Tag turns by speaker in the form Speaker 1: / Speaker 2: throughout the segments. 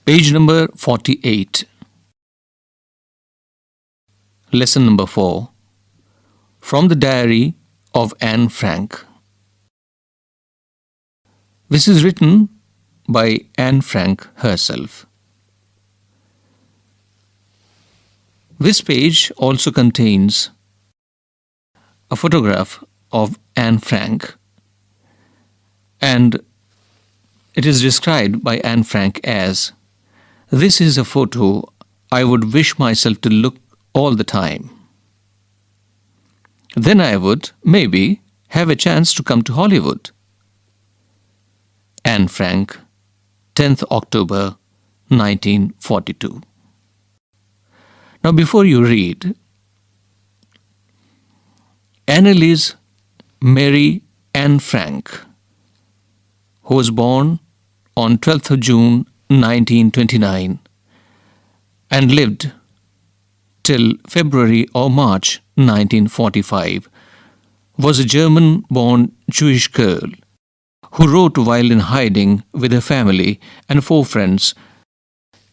Speaker 1: Page number 48. Lesson number 4. From the Diary of Anne Frank. This is written by Anne Frank herself. This page also contains a photograph of Anne Frank, and it is described by Anne Frank as, "This is a photo I would wish myself to look all the time. Then I would, maybe, have a chance to come to Hollywood." Anne Frank, 10th October 1942. Now, before you read, Anneliese Mary Anne Frank, who was born on 12th of June 1929 and lived till February or March 1945, was a German-born Jewish girl who wrote while in hiding with her family and 4 friends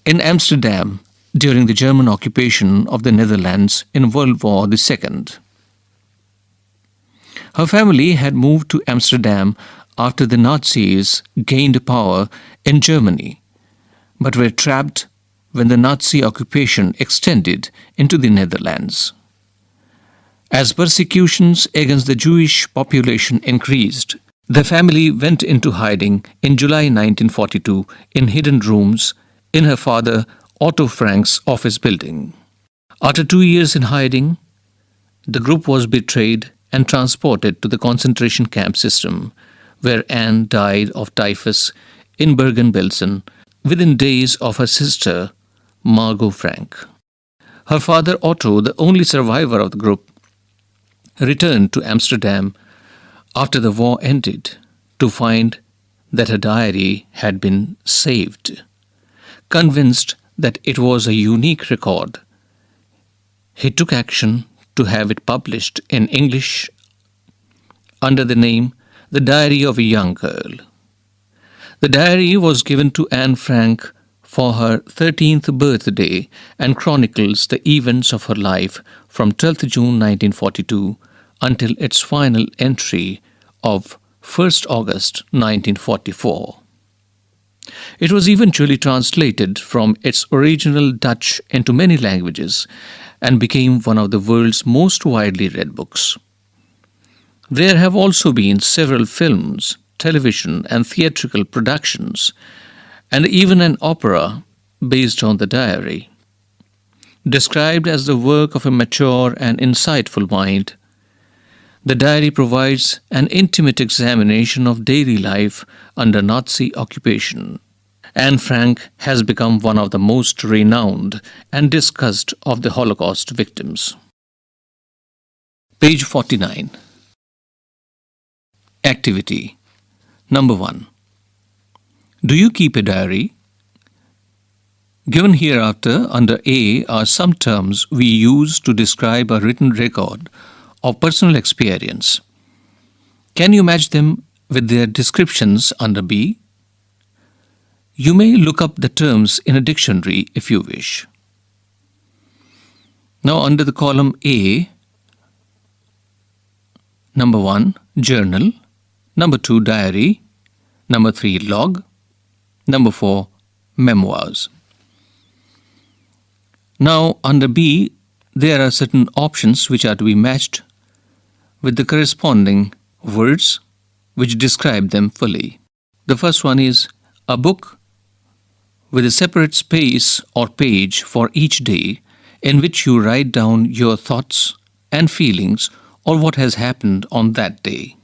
Speaker 1: in Amsterdam during the German occupation of the Netherlands in World War II. Her family had moved to Amsterdam after the Nazis gained power in Germany, but were trapped when the Nazi occupation extended into the Netherlands. As persecutions against the Jewish population increased, the family went into hiding in July 1942 in hidden rooms in her father Otto Frank's office building. After 2 years in hiding, the group was betrayed and transported to the concentration camp system, where Anne died of typhus in Bergen-Belsen within days of her sister Margot Frank. Her father Otto, the only survivor of the group, returned to Amsterdam after the war ended to find that her diary had been saved. Convinced that it was a unique record, he took action to have it published in English under the name The Diary of a Young Girl. The diary was given to Anne Frank for her 13th birthday and chronicles the events of her life from 12th June 1942 until its final entry of 1st August 1944. It was eventually translated from its original Dutch into many languages and became one of the world's most widely read books. There have also been several films, television, and theatrical productions, and even an opera based on the diary. Described as the work of a mature and insightful mind, the diary provides an intimate examination of daily life under Nazi occupation. Anne Frank has become one of the most renowned and discussed of the Holocaust victims. Page 49. Activity. Number 1. Do you keep a diary? Given hereafter under A are some terms we use to describe a written record of personal experience. Can you match them with their descriptions under B? You may look up the terms in a dictionary if you wish. Now under the column A, number 1, journal, number 2, diary, number 3, log, number 4, memoirs. Now under B, there are certain options which are to be matched with the corresponding words which describe them fully. The first one is a book with a separate space or page for each day in which you write down your thoughts and feelings or what has happened on that day.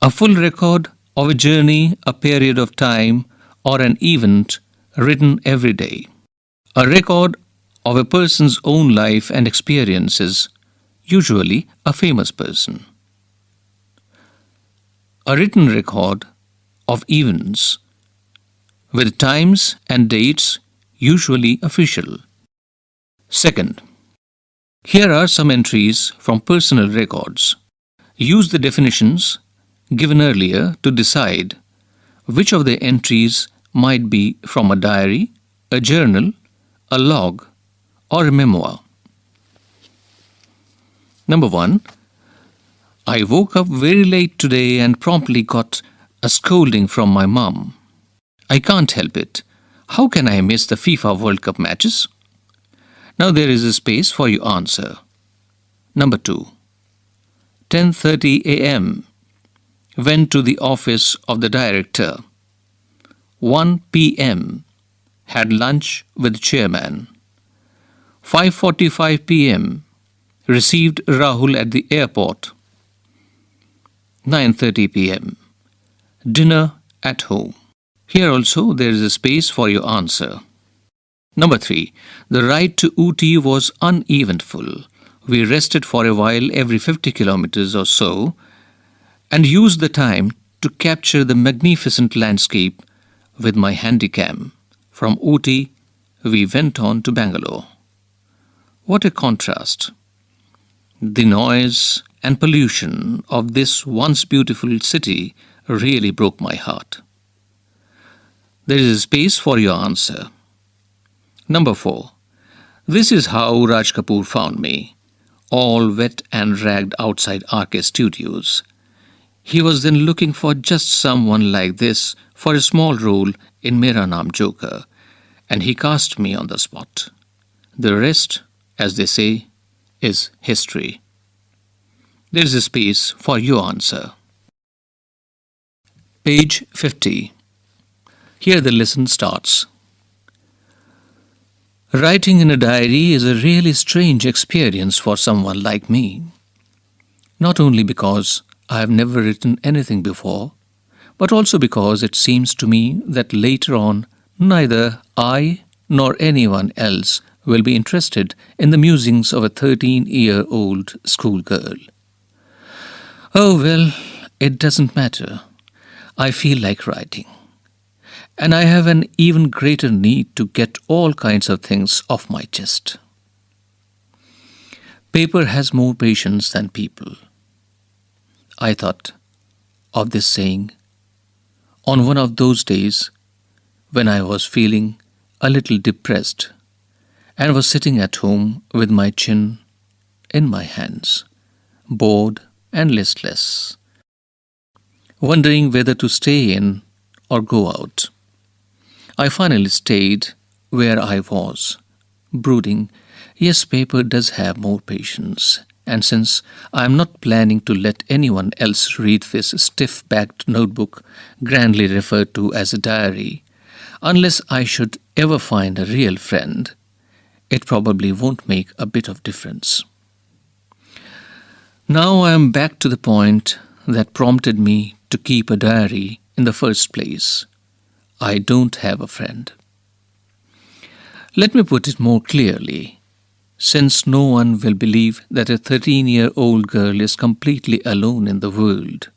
Speaker 1: A full record of a journey, a period of time, or an event written every day. A record of a person's own life and experiences, usually a famous person. A written record of events with times and dates, usually official. Second, here are some entries from personal records. Use the definitions given earlier to decide which of the entries might be from a diary, a journal, a log, or a memoir. Number 1. I woke up very late today and promptly got a scolding from my mum. I can't help it. How can I miss the FIFA World Cup matches? Now there is a space for your answer. Number 2. 10:30 a.m. Went to the office of the director. 1 p.m. Had lunch with chairman. 5:45 p.m. Received Rahul at the airport. 9:30 p.m. Dinner at home. Here also there is a space for your answer. Number 3. The ride to Ooty was uneventful. We rested for a while every 50 kilometers or so and used the time to capture the magnificent landscape with my handycam. From Ooty, we went on to Bangalore. What a contrast! The noise and pollution of this once beautiful city really broke my heart. There is a space for your answer. Number 4. This is how Raj Kapoor found me, all wet and ragged outside RK Studios. He was then looking for just someone like this for a small role in Mera Naam Joker, and he cast me on the spot. The rest, as they say, is history. There is a space for your answer. Page 50. Here the lesson starts. Writing in a diary is a really strange experience for someone like me. Not only because I have never written anything before, but also because it seems to me that later on neither I nor anyone else will be interested in the musings of a 13-year-old schoolgirl. Oh well, it doesn't matter. I feel like writing. And I have an even greater need to get all kinds of things off my chest. Paper has more patience than people. I thought of this saying on one of those days when I was feeling a little depressed and was sitting at home with my chin in my hands, bored and listless, wondering whether to stay in or go out. I finally stayed where I was, brooding, yes, paper does have more patience, and since I am not planning to let anyone else read this stiff-backed notebook grandly referred to as a diary, unless I should ever find a real friend, it probably won't make a bit of difference. Now I am back to the point that prompted me to keep a diary in the first place. I don't have a friend. Let me put it more clearly, since no one will believe that a 13-year-old girl is completely alone in the world.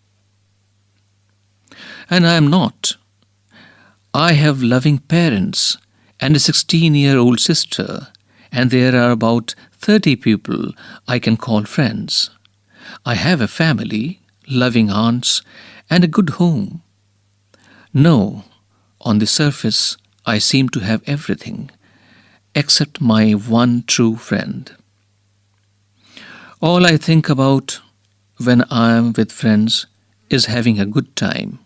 Speaker 1: And I am not. I have loving parents and a 16-year-old sister, and there are about 30 people I can call friends. I have a family, loving aunts, and a good home. No, on the surface, I seem to have everything, except my one true friend. All I think about when I am with friends is having a good time.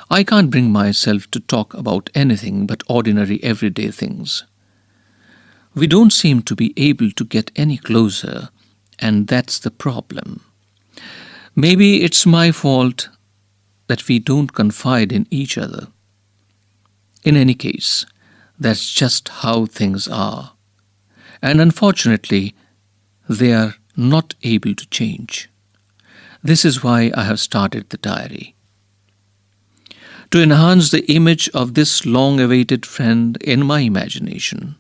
Speaker 1: I can't bring myself to talk about anything but ordinary everyday things. We don't seem to be able to get any closer, and that's the problem. Maybe it's my fault that we don't confide in each other. In any case, that's just how things are. And unfortunately, they are not able to change. This is why I have started the diary. To enhance the image of this long-awaited friend in my imagination,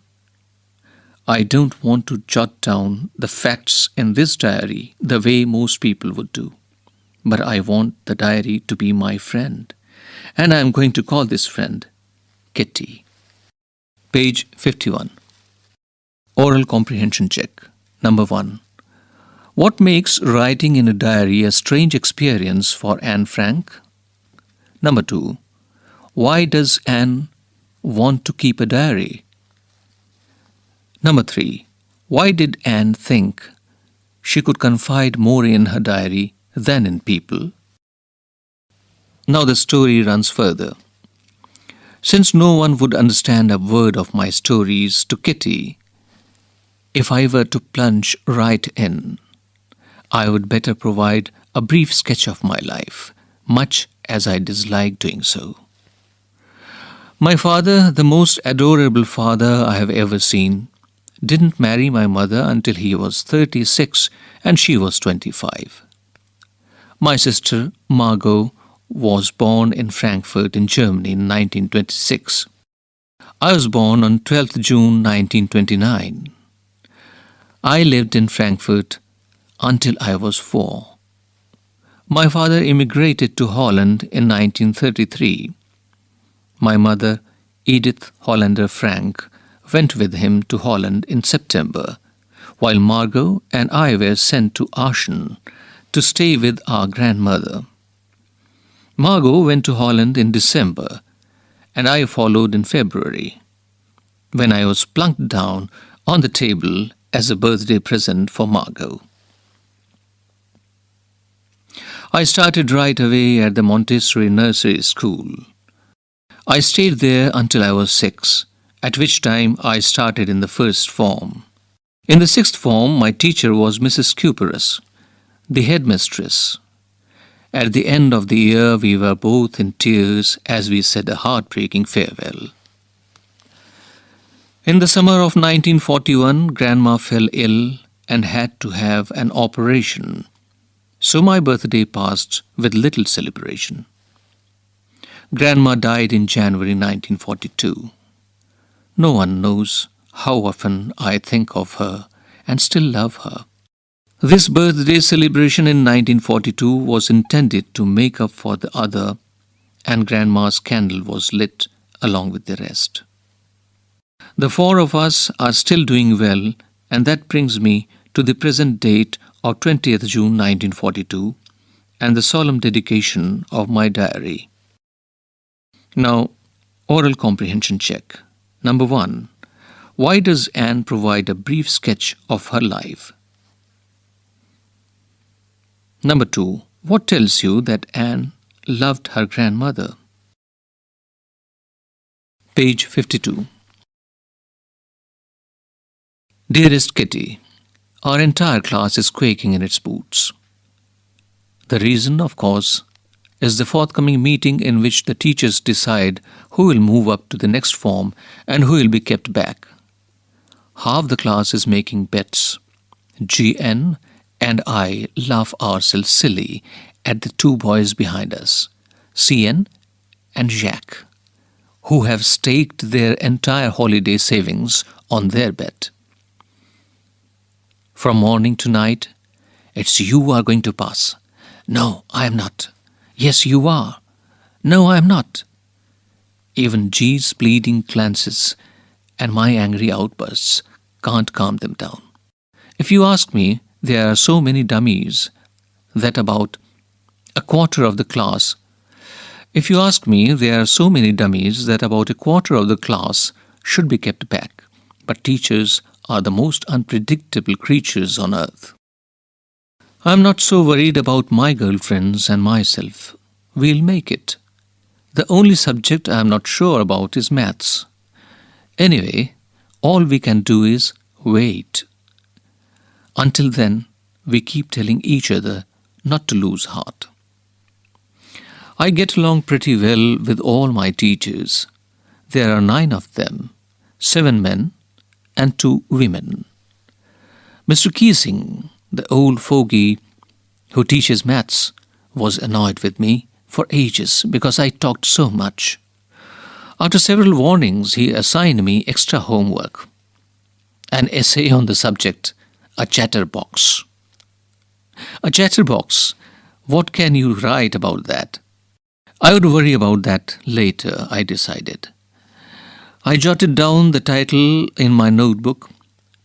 Speaker 1: I don't want to jot down the facts in this diary the way most people would do. But I want the diary to be my friend, and I am going to call this friend Kitty. Page 51. Oral comprehension check. Number 1. What makes writing in a diary a strange experience for Anne Frank? Number 2. Why does Anne want to keep a diary? Number 3. Why did Anne think she could confide more in her diary than in people? Now the story runs further. Since no one would understand a word of my stories to Kitty, if I were to plunge right in, I would better provide a brief sketch of my life, much as I dislike doing so. My father, the most adorable father I have ever seen, didn't marry my mother until he was 36 and she was 25. My sister, Margot, was born in Frankfurt in Germany in 1926. I was born on 12th June 1929. I lived in Frankfurt until I was 4. My father immigrated to Holland in 1933. My mother, Edith Hollander Frank, went with him to Holland in September, while Margot and I were sent to Aachen to stay with our grandmother. Margot went to Holland in December, and I followed in February, when I was plunked down on the table as a birthday present for Margot. I started right away at the Montessori Nursery School. I stayed there until I was 6, at which time I started in the first form. In the 6th form, my teacher was Mrs. Cuperus, the headmistress. At the end of the year, we were both in tears as we said a heartbreaking farewell. In the summer of 1941, Grandma fell ill and had to have an operation, so my birthday passed with little celebration. Grandma died in January 1942. No one knows how often I think of her and still love her. This birthday celebration in 1942 was intended to make up for the other, and Grandma's candle was lit along with the rest. The 4 of us are still doing well, and that brings me to the present date of 20th June 1942 and the solemn dedication of my diary. Now, oral comprehension check. Number 1. Why does Anne provide a brief sketch of her life? Number 2. What tells you that Anne loved her grandmother? Page 52. Dearest Kitty, our entire class is quaking in its boots. The reason, of course, is the forthcoming meeting in which the teachers decide who will move up to the next form and who will be kept back. Half the class is making bets. GN and I laugh ourselves silly at the 2 boys behind us, CN and Jacques, who have staked their entire holiday savings on their bet. From morning to night, it's you are going to pass. No, I am not. Yes, you are. No, I am not. Even G's pleading glances and my angry outbursts can't calm them down. If you ask me, there are so many dummies that about a quarter of the class should be kept back. But teachers are the most unpredictable creatures on earth. I'm not so worried about my girlfriends and myself. We'll make it. The only subject I'm not sure about is maths. Anyway, all we can do is wait. Until then, we keep telling each other not to lose heart. I get along pretty well with all my teachers. There are 9 of them, 7 men and 2 women. Mr. Keesing, the old fogey who teaches maths, was annoyed with me for ages because I talked so much. After several warnings, he assigned me extra homework, an essay on the subject, a chatterbox. A chatterbox, what can you write about that? I would worry about that later, I decided. I jotted down the title in my notebook,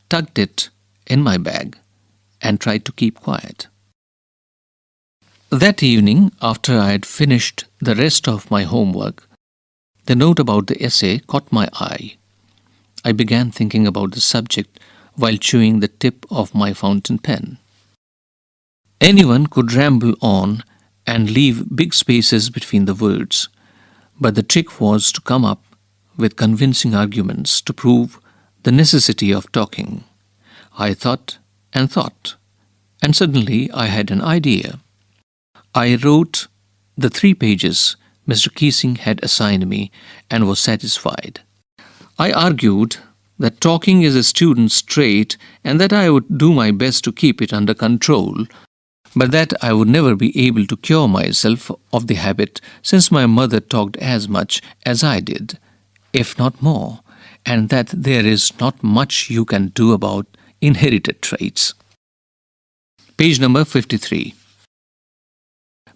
Speaker 1: tucked it in my bag, and tried to keep quiet. That evening, after I had finished the rest of my homework, The note about the essay caught my eye. I began thinking about the subject while chewing the tip of my fountain pen. Anyone could ramble on and leave big spaces between the words, but the trick was to come up with convincing arguments to prove the necessity of talking. I thought, and suddenly I had an idea. I wrote the 3 pages Mr. Keesing had assigned me and was satisfied. I argued that talking is a student's trait and that I would do my best to keep it under control, but that I would never be able to cure myself of the habit since my mother talked as much as I did, if not more, and that there is not much you can do about inherited traits. Page number 53.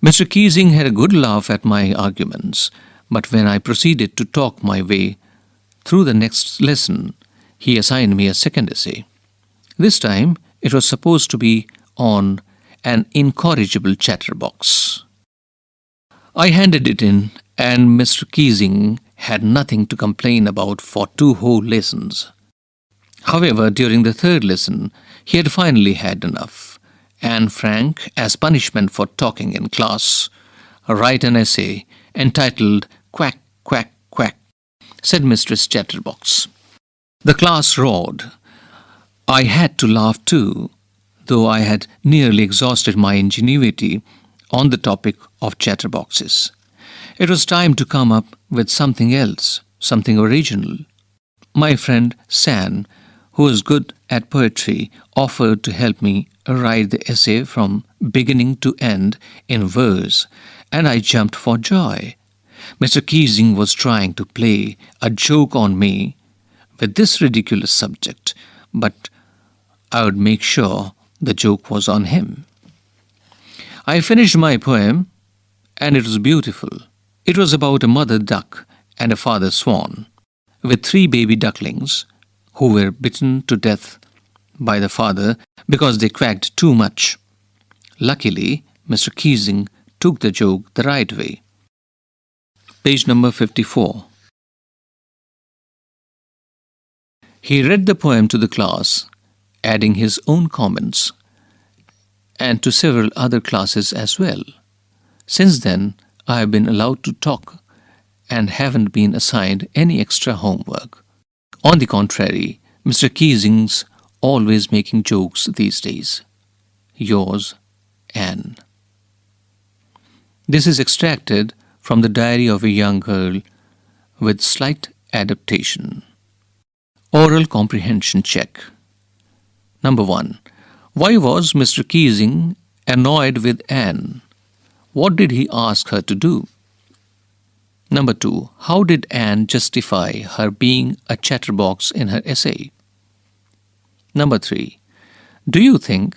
Speaker 1: Mr. Keesing had a good laugh at my arguments, but when I proceeded to talk my way through the next lesson, he assigned me a second essay. This time, it was supposed to be on an incorrigible chatterbox. I handed it in, and Mr. Keesing had nothing to complain about for 2 whole lessons. However, during the 3rd lesson, he had finally had enough. Anne Frank, as punishment for talking in class, write an essay entitled "Quack, Quack, Quack," said Mistress Chatterbox. The class roared. I had to laugh too, though I had nearly exhausted my ingenuity on the topic of chatterboxes. It was time to come up with something else, something original. My friend San, who was good at poetry, offered to help me write the essay from beginning to end in verse, and I jumped for joy. Mr. Keesing was trying to play a joke on me with this ridiculous subject, but I would make sure the joke was on him. I finished my poem, and it was beautiful. It was about a mother duck and a father swan, with 3 baby ducklings who were bitten to death by the father because they quacked too much. Luckily, Mr. Keesing took the joke the right way. Page number 54. He read the poem to the class, adding his own comments, and to several other classes as well. Since then, I have been allowed to talk and haven't been assigned any extra homework. On the contrary, Mr. Keesing's always making jokes these days. Yours, Anne. This is extracted from the diary of a young girl with slight adaptation. Oral comprehension check. Number 1. Why was Mr. Keesing annoyed with Anne? What did he ask her to do? Number 2. How did Anne justify her being a chatterbox in her essay? Number 3. Do you think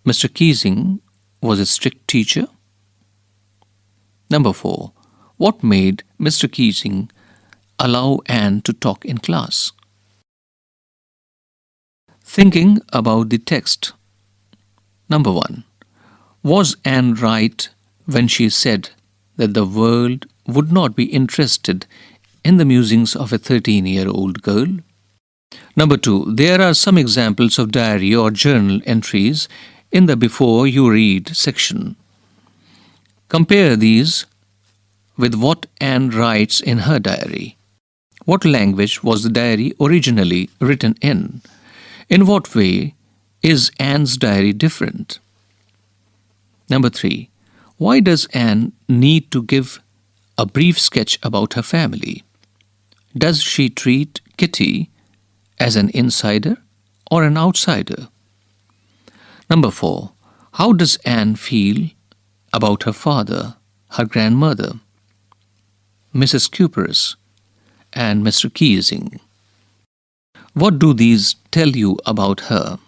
Speaker 1: Mr. Keesing was a strict teacher? Number 4. What made Mr. Keesing allow Anne to talk in class? Thinking about the text. Number 1. Was Anne right when she said that the world would not be interested in the musings of a 13-year-old girl? Number 2. There are some examples of diary or journal entries in the Before You Read section. Compare these with what Anne writes in her diary. What language was the diary originally written in? In what way is Anne's diary different? Number 3. Why does Anne need to give a brief sketch about her family? Does she treat Kitty as an insider or an outsider? Number 4. How does Anne feel about her father, her grandmother, Mrs. Cuperus, and Mr. Keesing? What do these tell you about her?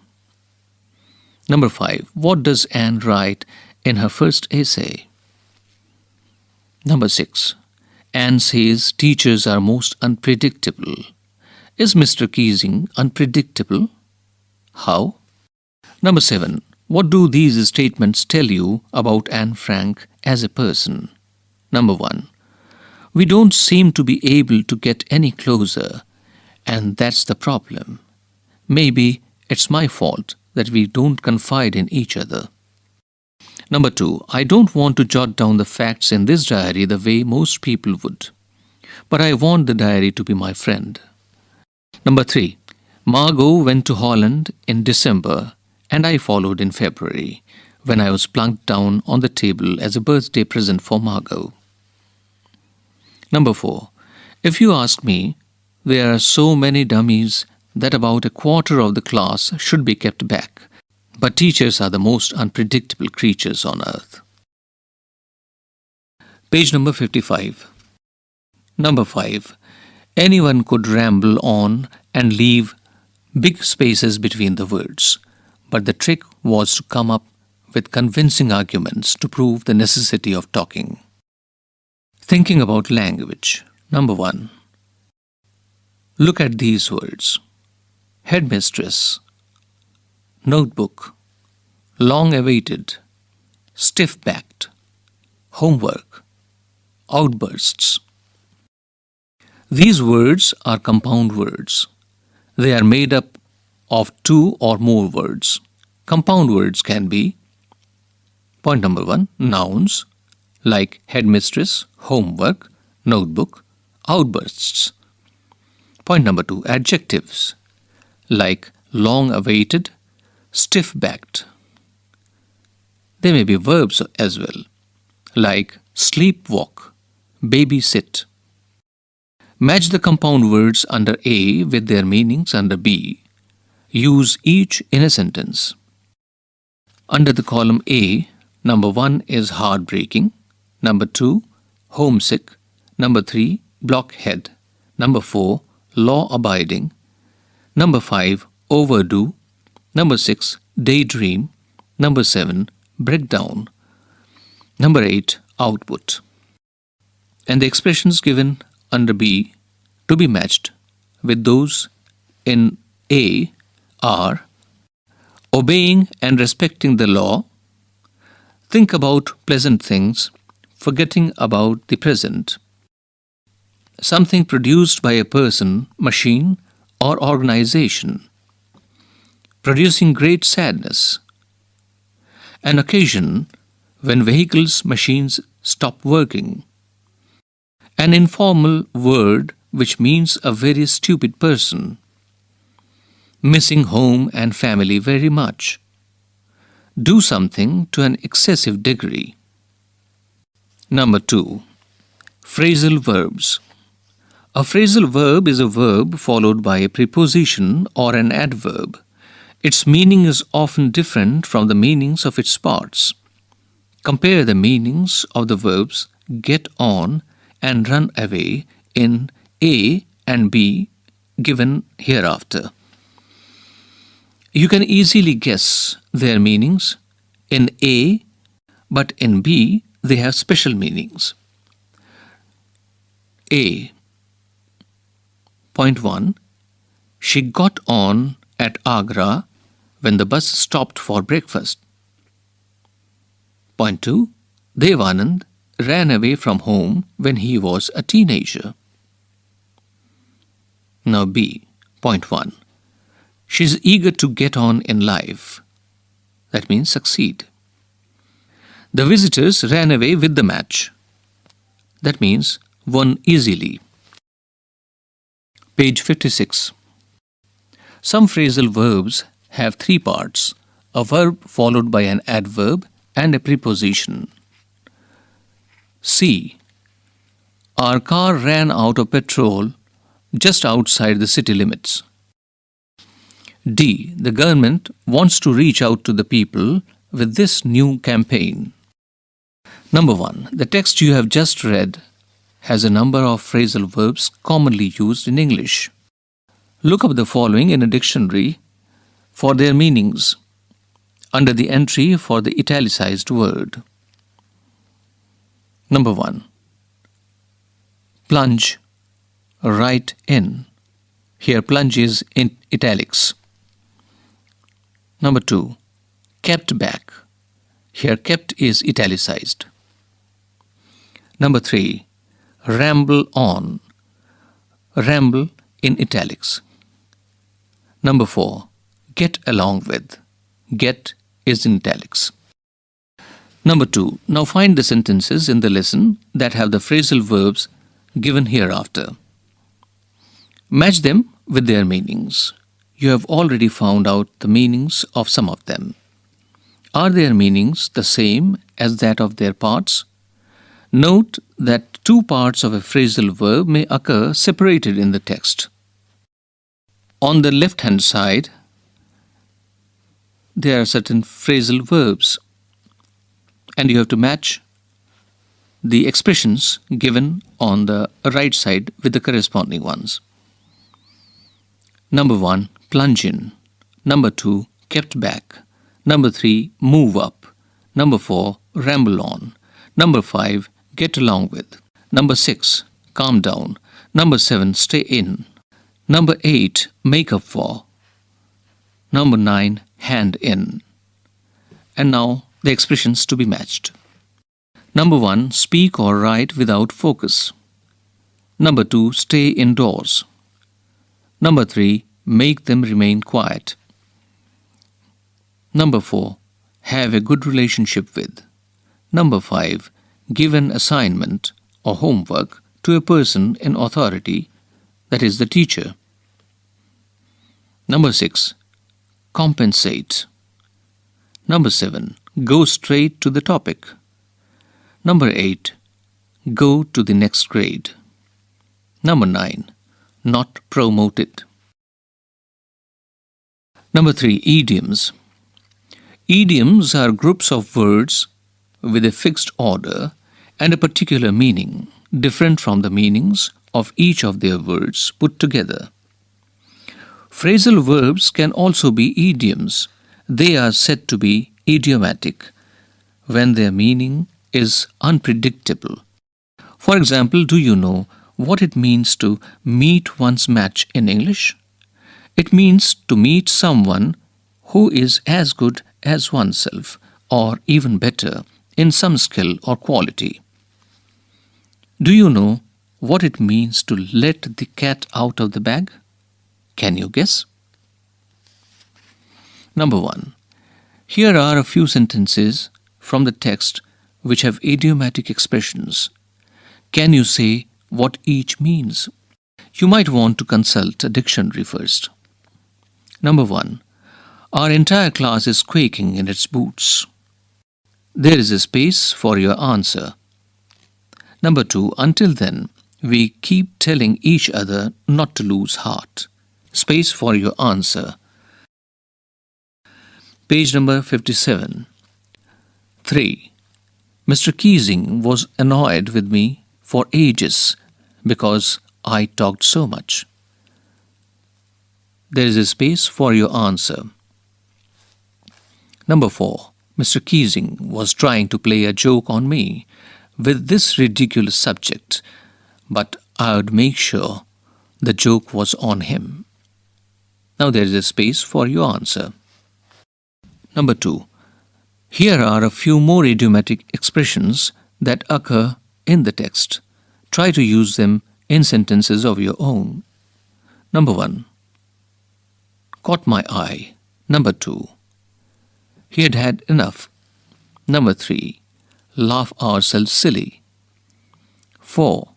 Speaker 1: Number 5. What does Anne write in her first essay? Number 6. Anne says teachers are most unpredictable. Is Mr. Keesing unpredictable? How? Number 7. What do these statements tell you about Anne Frank as a person? Number 1. We don't seem to be able to get any closer, and that's the problem. Maybe it's my fault that we don't confide in each other. Number 2, I don't want to jot down the facts in this diary the way most people would, but I want the diary to be my friend. Number 3, Margot went to Holland in December and I followed in February when I was plunked down on the table as a birthday present for Margot. Number 4, if you ask me, there are so many dummies that about a quarter of the class should be kept back. But teachers are the most unpredictable creatures on earth. Page number 55. Number 5. Anyone could ramble on and leave big spaces between the words, but the trick was to come up with convincing arguments to prove the necessity of talking. Thinking about language. Number 1. Look at these words. Headmistress, notebook, long-awaited, stiff-backed, homework, outbursts. These words are compound words. They are made up of 2 or more words. Compound words can be, point number 1, nouns, like headmistress, homework, notebook, outbursts. Point number 2, adjectives, like long-awaited, stiff-backed. They may be verbs as well, like sleepwalk, babysit. Match the compound words under A with their meanings under B. Use each in a sentence. Under the column A, number 1 is heartbreaking, number 2, homesick, number 3, blockhead, number 4, law-abiding, number 5, overdue, number 6, daydream, number 7, breakdown, number 8, output. And the expressions given under B to be matched with those in A are obeying and respecting the law, think about pleasant things, forgetting about the present, something produced by a person, machine, or organization, producing great sadness, an occasion when vehicles, machines stop working, an informal word which means a very stupid person, missing home and family very much, do something to an excessive degree. Number 2, phrasal verbs. A phrasal verb is a verb followed by a preposition or an adverb. Its meaning is often different from the meanings of its parts. Compare the meanings of the verbs get on and run away in A and B given hereafter. You can easily guess their meanings in A, but in B they have special meanings. A. Point 1. She got on at Agra when the bus stopped for breakfast. Point 2. Devanand ran away from home when he was a teenager. Now B. Point 1. She's eager to get on in life. That means succeed. The visitors ran away with the match. That means won easily. Page 56. Some phrasal verbs have 3 parts, a verb followed by an adverb and a preposition. C. Our car ran out of petrol just outside the city limits. D. The government wants to reach out to the people with this new campaign. Number 1. The text you have just read has a number of phrasal verbs commonly used in English. Look up the following in a dictionary for their meanings under the entry for the italicized word. Number 1. Plunge, right in. Here plunge is in italics. Number 2. Kept back. Here kept is italicized. Number 3. ramble on. Ramble in italics. Number 4. Get along with. Get is in italics. Number 2. Now find the sentences in the lesson that have the phrasal verbs given hereafter. Match them with their meanings. You have already found out the meanings of some of them. Are their meanings the same as that of their parts? Note that two parts of a phrasal verb may occur separated in the text. On the left-hand side, there are certain phrasal verbs, and you have to match the expressions given on the right side with the corresponding ones. Number 1, plunge in. Number 2, kept back. Number 3, move up. Number 4, ramble on. Number 5, get along with. Number 6, calm down. Number 7, stay in. Number 8, make up for. Number 9, hand in. And now the expressions to be matched. Number 1, speak or write without focus. Number 2, stay indoors. Number 3, make them remain quiet. Number 4, have a good relationship with. Number 5, give an assignment or homework to a person in authority, that is the teacher. Number 6, compensate. Number 7, go straight to the topic. Number 8, go to the next grade. Number 9, not promoted. Number 3, idioms. Idioms are groups of words with a fixed order and a particular meaning, different from the meanings of each of their words put together. Phrasal verbs can also be idioms. They are said to be idiomatic when their meaning is unpredictable. For example, do you know what it means to meet one's match in English? It means to meet someone who is as good as oneself, or even better, in some skill or quality. Do you know what it means to let the cat out of the bag? Can you guess? Number 1. Here are a few sentences from the text which have idiomatic expressions. Can you say what each means? You might want to consult a dictionary first. Number 1. Our entire class is quaking in its boots. There is a space for your answer. Number 2. Until then, we keep telling each other not to lose heart. Space for your answer. Page number 57. 3. Mr. Keesing was annoyed with me for ages because I talked so much. There is a space for your answer. Number 4. Mr. Keesing was trying to play a joke on me with this ridiculous subject, but I would make sure the joke was on him. Now there is a space for your answer. Number 2. Here are a few more idiomatic expressions that occur in the text. Try to use them in sentences of your own. Number 1. Caught my eye. Number 2. He had had enough. Number 3. Laugh ourselves silly. 4.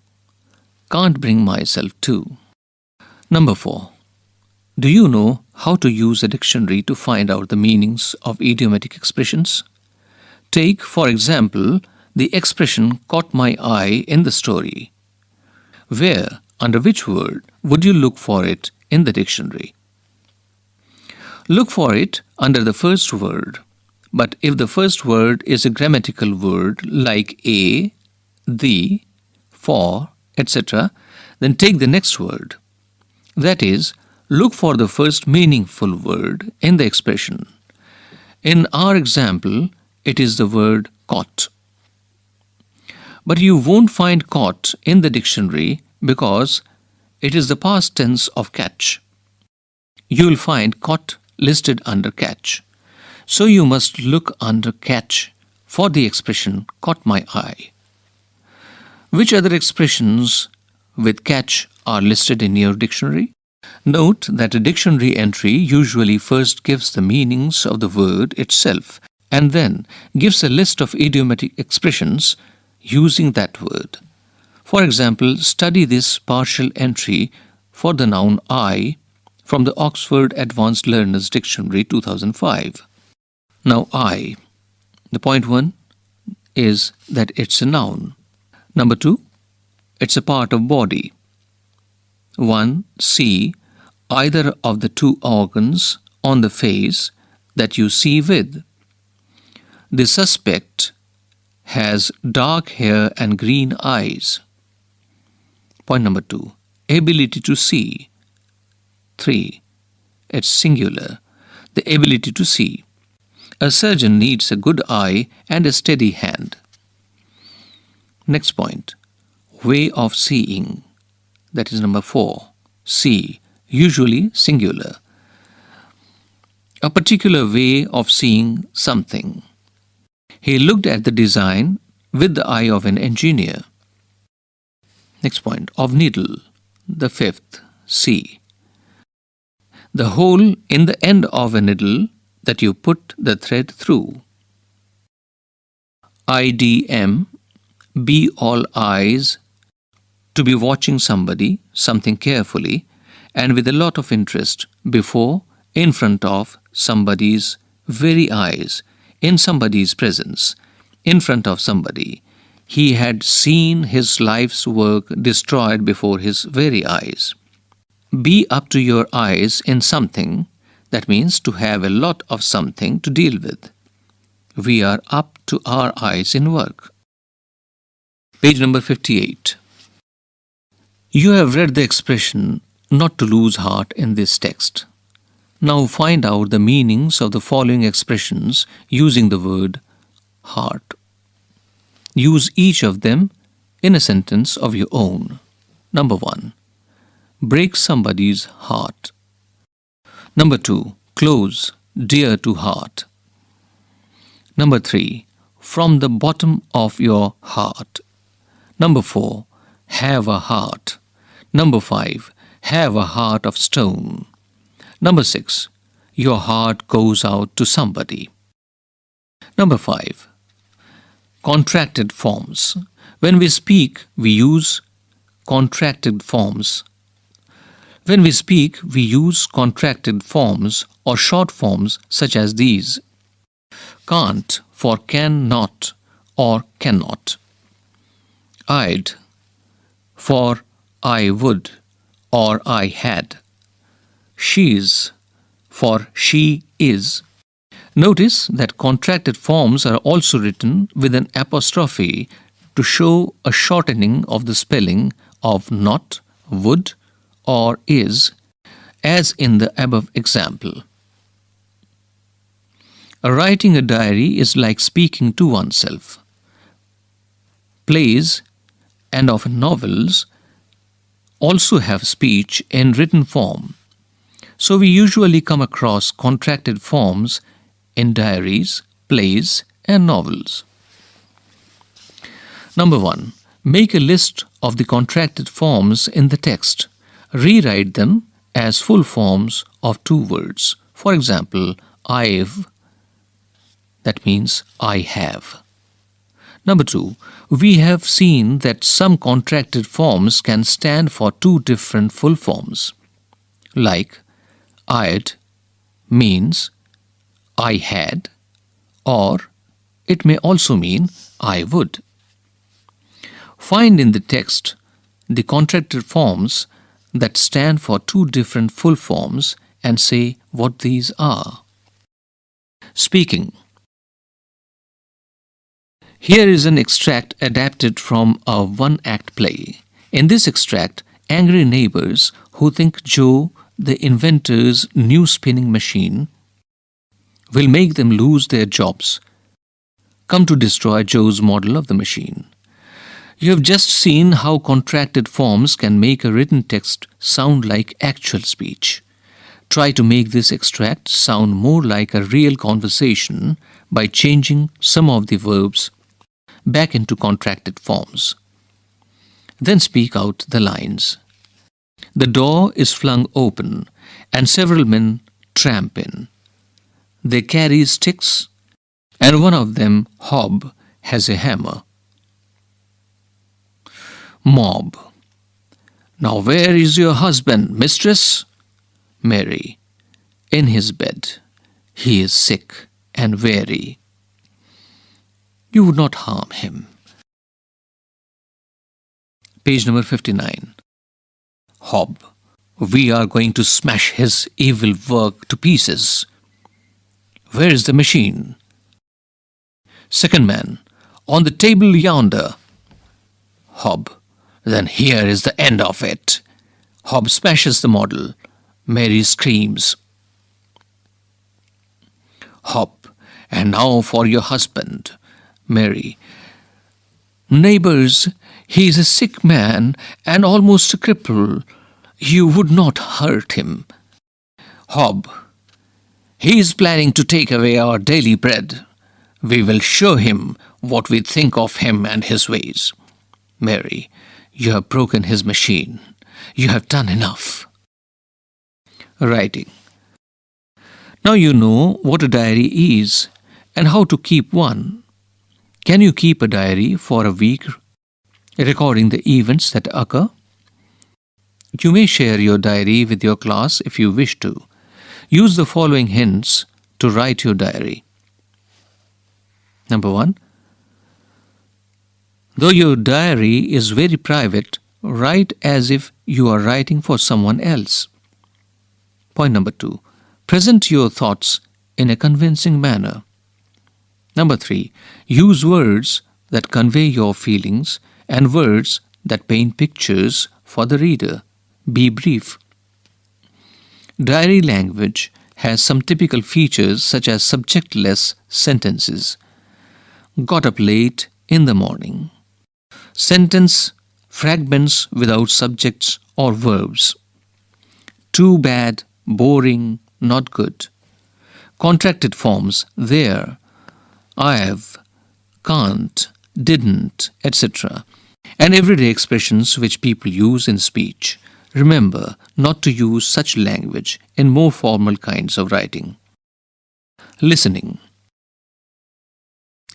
Speaker 1: Can't bring myself to. Number 4. Do you know how to use a dictionary to find out the meanings of idiomatic expressions? Take, for example, the expression caught my eye in the story. Where, under which word, would you look for it in the dictionary? Look for it under the first word. But if the first word is a grammatical word like a, the, for, etc., then take the next word. That is, look for the first meaningful word in the expression. In our example, it is the word caught. But you won't find caught in the dictionary because it is the past tense of catch. You will find caught listed under catch. So you must look under catch for the expression caught my eye. Which other expressions with catch are listed in your dictionary? Note that a dictionary entry usually first gives the meanings of the word itself and then gives a list of idiomatic expressions using that word. For example, study this partial entry for the noun I from the Oxford Advanced Learners Dictionary 2005. Now I. The point 1 is that it's a noun. Number 2, it's a part of body. 1. See either of the two organs on the face that you see with. The suspect has dark hair and green eyes. Point number 2. Ability to see. 3. It's singular. The ability to see. A surgeon needs a good eye and a steady hand. Next point. Way of seeing. That is number 4. See. Usually singular. A particular way of seeing something. He looked at the design with the eye of an engineer. Next point. Of needle. The 5th. See. The hole in the end of a needle that you put the thread through. IDM. Be all eyes. To be watching somebody, something carefully, and with a lot of interest before, in front of somebody's very eyes, in somebody's presence, in front of somebody. He had seen his life's work destroyed before his very eyes. Be up to your eyes in something, that means to have a lot of something to deal with. We are up to our eyes in work. Page number 58. You have read the expression not to lose heart in this text. Now find out the meanings of the following expressions using the word heart. Use each of them in a sentence of your own. Number 1. Break somebody's heart. Number 2. Close, dear to heart. Number 3. From the bottom of your heart. Number 4. Have a heart. Number 5. Have a heart of stone. Number 6. Your heart goes out to somebody. Number 5. Contracted forms. When we speak, we use contracted forms. When we speak, we use contracted forms or short forms such as these. Can't for cannot or cannot. I'd for I would or I had. She's for she is. Notice that contracted forms are also written with an apostrophe to show a shortening of the spelling of not, would, or is, as in the above example. Writing a diary is like speaking to oneself. Plays and often novels also have speech in written form. So we usually come across contracted forms in diaries, plays, and novels. Number 1. Make a list of the contracted forms in the text. Rewrite them as full forms of two words. For example, I've, that means I have. Number 2. We have seen that some contracted forms can stand for two different full forms. Like I'd means I had, or it may also mean I would. Find in the text the contracted forms that stand for two different full forms and say what these are. Speaking. Here is an extract adapted from a one-act play. In this extract, angry neighbors who think Joe, the inventor's new spinning machine, will make them lose their jobs, come to destroy Joe's model of the machine. You have just seen how contracted forms can make a written text sound like actual speech. Try to make this extract sound more like a real conversation by changing some of the verbs back into contracted forms. Then speak out the lines. The door is flung open, and several men tramp in. They carry sticks, and one of them, Hob, has a hammer. Mob. Now where is your husband, mistress? Mary. In his bed. He is sick and weary. You would not harm him. Page number 59. Hob. We are going to smash his evil work to pieces. Where is the machine? Second man. On the table yonder. Hob. Then here is the end of it. Hob smashes the model. Mary screams. Hob. And now for your husband. Mary. Neighbors, he is a sick man and almost a cripple. You would not hurt him. Hob. He is planning to take away our daily bread. We will show him what we think of him and his ways. Mary. You have broken his machine. You have done enough. Writing. Now you know what a diary is and how to keep one. Can you keep a diary for a week, recording the events that occur? You may share your diary with your class if you wish to. Use the following hints to write your diary. Number 1. Though your diary is very private, write as if you are writing for someone else. Point number 2. Present your thoughts in a convincing manner. Number 3. Use words that convey your feelings and words that paint pictures for the reader. Be brief. Diary language has some typical features such as subjectless sentences. Got up late in the morning. Sentence fragments without subjects or verbs. Too bad, boring, not good. Contracted forms there. I've, can't, didn't, etc. And everyday expressions which people use in speech. Remember not to use such language in more formal kinds of writing. Listening.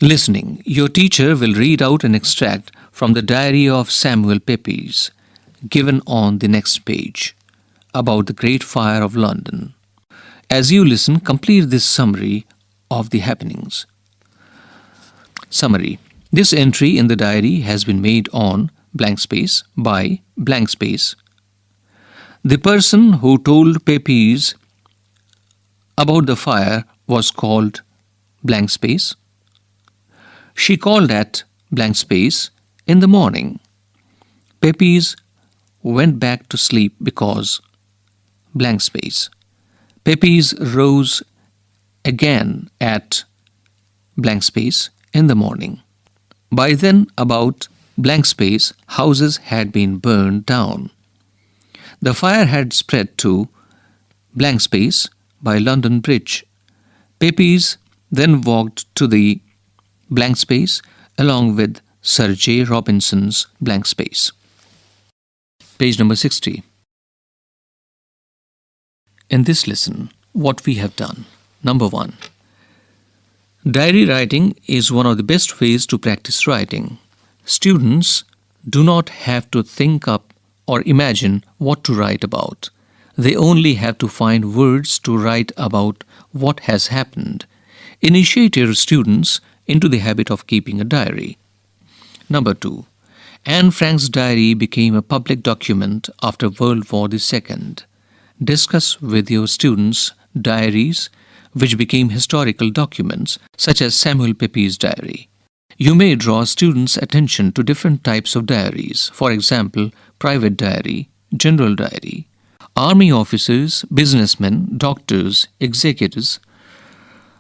Speaker 1: Listening. Your teacher will read out an extract from the diary of Samuel Pepys, given on the next page, about the Great Fire of London. As you listen, complete this summary of the happenings. Summary. This entry in the diary has been made on blank space by blank space. The person who told Pepys about the fire was called blank space. She called at blank space in the morning. Pepys went back to sleep because blank space. Pepys rose again at blank space in the morning. By then, about blank space, houses had been burned down. The fire had spread to blank space by London Bridge. Pepys then walked to the blank space along with Sir J. Robinson's blank space. Page number 60. In this lesson, what we have done. Number 1. Diary writing is one of the best ways to practice writing. Students do not have to think up or imagine what to write about. They only have to find words to write about what has happened. Initiate your students into the habit of keeping a diary. Number 2. Anne Frank's diary became a public document after World War II. Discuss with your students diaries which became historical documents, such as Samuel Pepys' diary. You may draw students' attention to different types of diaries, for example, private diary, general diary. Army officers, businessmen, doctors, executives,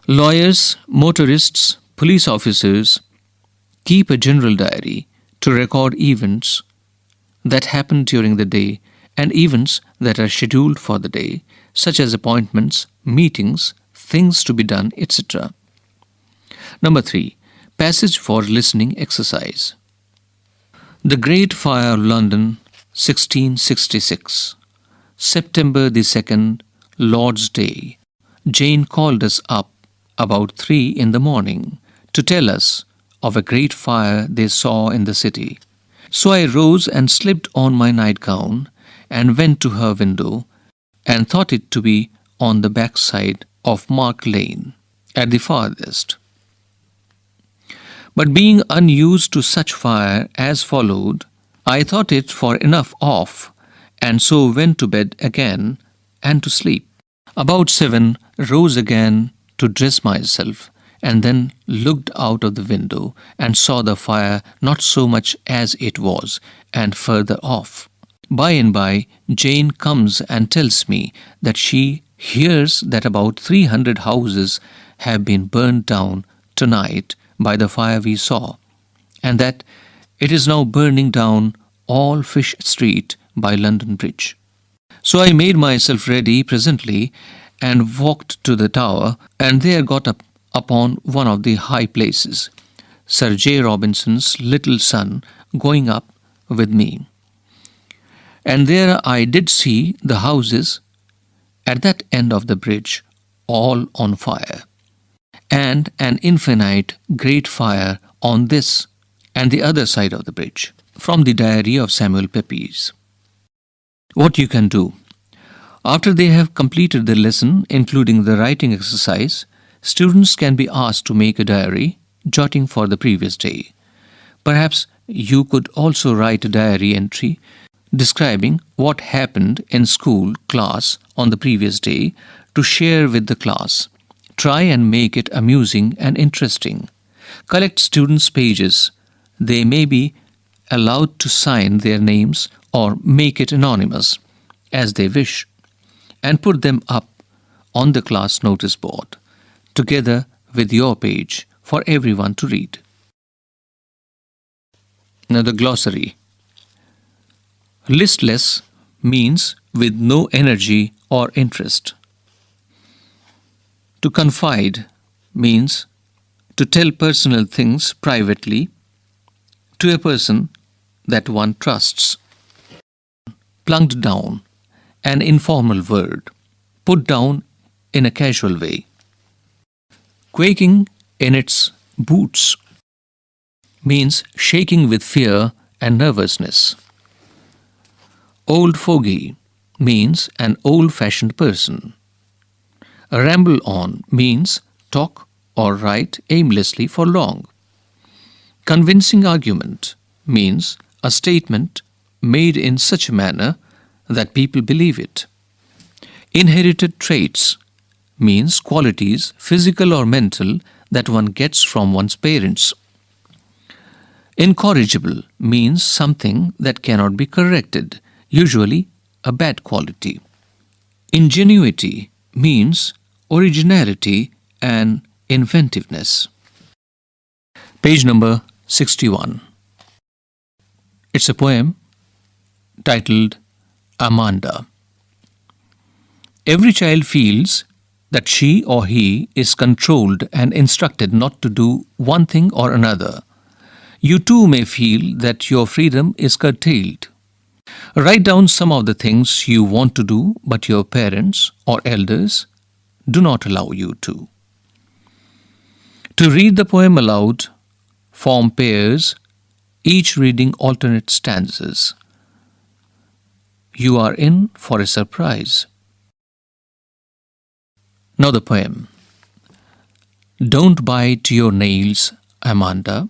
Speaker 1: lawyers, motorists, police officers keep a general diary to record events that happen during the day and events that are scheduled for the day, such as appointments, meetings, things to be done, etc. Number 3. Passage for listening exercise. The Great Fire of London, 1666. September the 2nd, Lord's Day. Jane called us up about 3 in the morning to tell us of a great fire they saw in the city. So I rose and slipped on my nightgown and went to her window and thought it to be on the backside of Mark Lane at the farthest. But being unused to such fire as followed, I thought it far enough off, and so went to bed again and to sleep. About 7, rose again to dress myself, and then looked out of the window and saw the fire not so much as it was, and further off. By and by, Jane comes and tells me that she hears that about 300 houses have been burned down tonight by the fire we saw, and that it is now burning down all Fish Street by London Bridge. So I made myself ready presently and walked to the tower, and there got up upon one of the high places, Sir J. Robinson's little son going up with me. And there I did see the houses at that end of the bridge all on fire, and an infinite great fire on this and the other side of the bridge. From the diary of Samuel Pepys. What you can do. After they have completed the lesson, including the writing exercise, students can be asked to make a diary, jotting for the previous day. Perhaps you could also write a diary entry describing what happened in school class on the previous day to share with the class. Try and make it amusing and interesting. Collect students' pages. They may be allowed to sign their names or make it anonymous, as they wish, and put them up on the class notice board, together with your page for everyone to read. Now the glossary. Listless means with no energy or interest. To confide means to tell personal things privately to a person that one trusts. Plunked down, an informal word, put down in a casual way. Quaking in its boots means shaking with fear and nervousness. Old fogey means an old-fashioned person. Ramble on means talk or write aimlessly for long. Convincing argument means a statement made in such a manner that people believe it. Inherited traits means qualities, physical or mental, that one gets from one's parents. Incorrigible means something that cannot be corrected, usually a bad quality. Ingenuity means originality and inventiveness. Page number 61. It's a poem titled Amanda. Every child feels that she or he is controlled and instructed not to do one thing or another. You too may feel that your freedom is curtailed. Write down some of the things you want to do, but your parents or elders do not allow you to. To read the poem aloud, form pairs, each reading alternate stanzas. You are in for a surprise. Now the poem. Don't bite your nails, Amanda.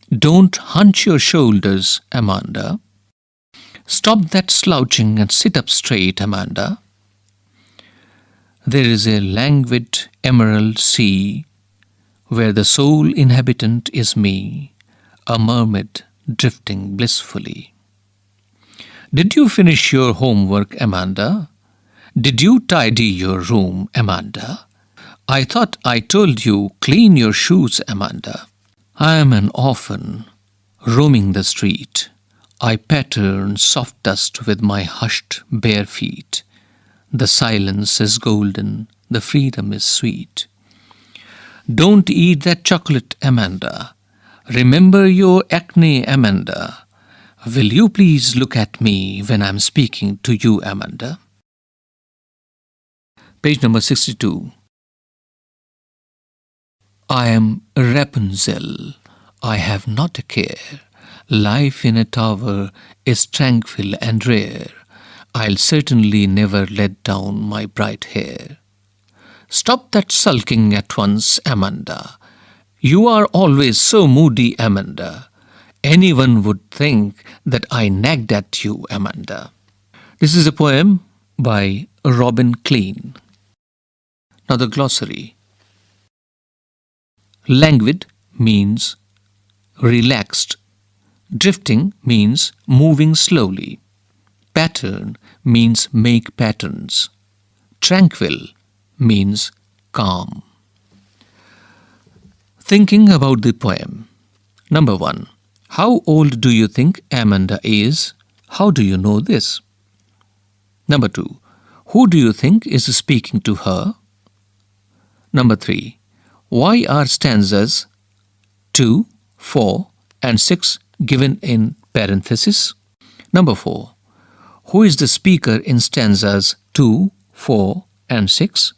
Speaker 1: Don't hunch your shoulders, Amanda. Stop that slouching and sit up straight, Amanda. There is a languid emerald sea where the sole inhabitant is me, a mermaid drifting blissfully. Did you finish your homework, Amanda? Did you tidy your room, Amanda? I thought I told you clean your shoes, Amanda. I am an orphan, roaming the street. I pattern soft dust with my hushed bare feet. The silence is golden, the freedom is sweet. Don't eat that chocolate, Amanda. Remember your acne, Amanda. Will you please look at me when I'm speaking to you, Amanda? Page number 62. I am Rapunzel. I have not a care. Life in a tower is tranquil and rare. I'll certainly never let down my bright hair. Stop that sulking at once, Amanda. You are always so moody, Amanda. Anyone would think that I nagged at you, Amanda. This is a poem by Robin Klein. Now the glossary. Languid means relaxed. Drifting means moving slowly. Pattern means make patterns. Tranquil means calm. Thinking about the poem. Number 1. How old do you think Amanda is? How do you know this? Number 2. Who do you think is speaking to her? Number 3. Why are stanzas 2, 4 and 6 given in parenthesis? Number 4. Who is the speaker in stanzas 2, 4 and 6?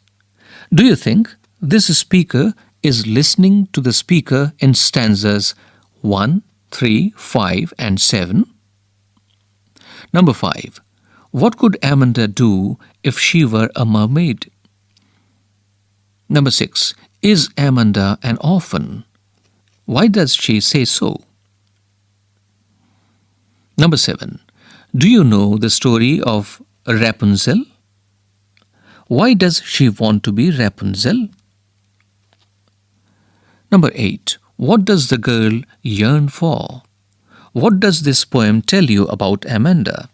Speaker 1: Do you think this speaker is listening to the speaker in stanzas 1, 3, 5 and 7? Number 5. What could Amanda do if she were a mermaid? Number 6. Is Amanda an orphan? Why does she say so? Number 7. Do you know the story of Rapunzel? Why does she want to be Rapunzel? Number 8. What does the girl yearn for? What does this poem tell you about Amanda?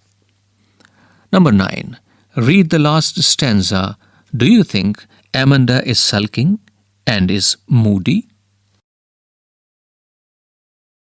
Speaker 1: Number 9. Read the last stanza. Do you think Amanda is sulking and is moody?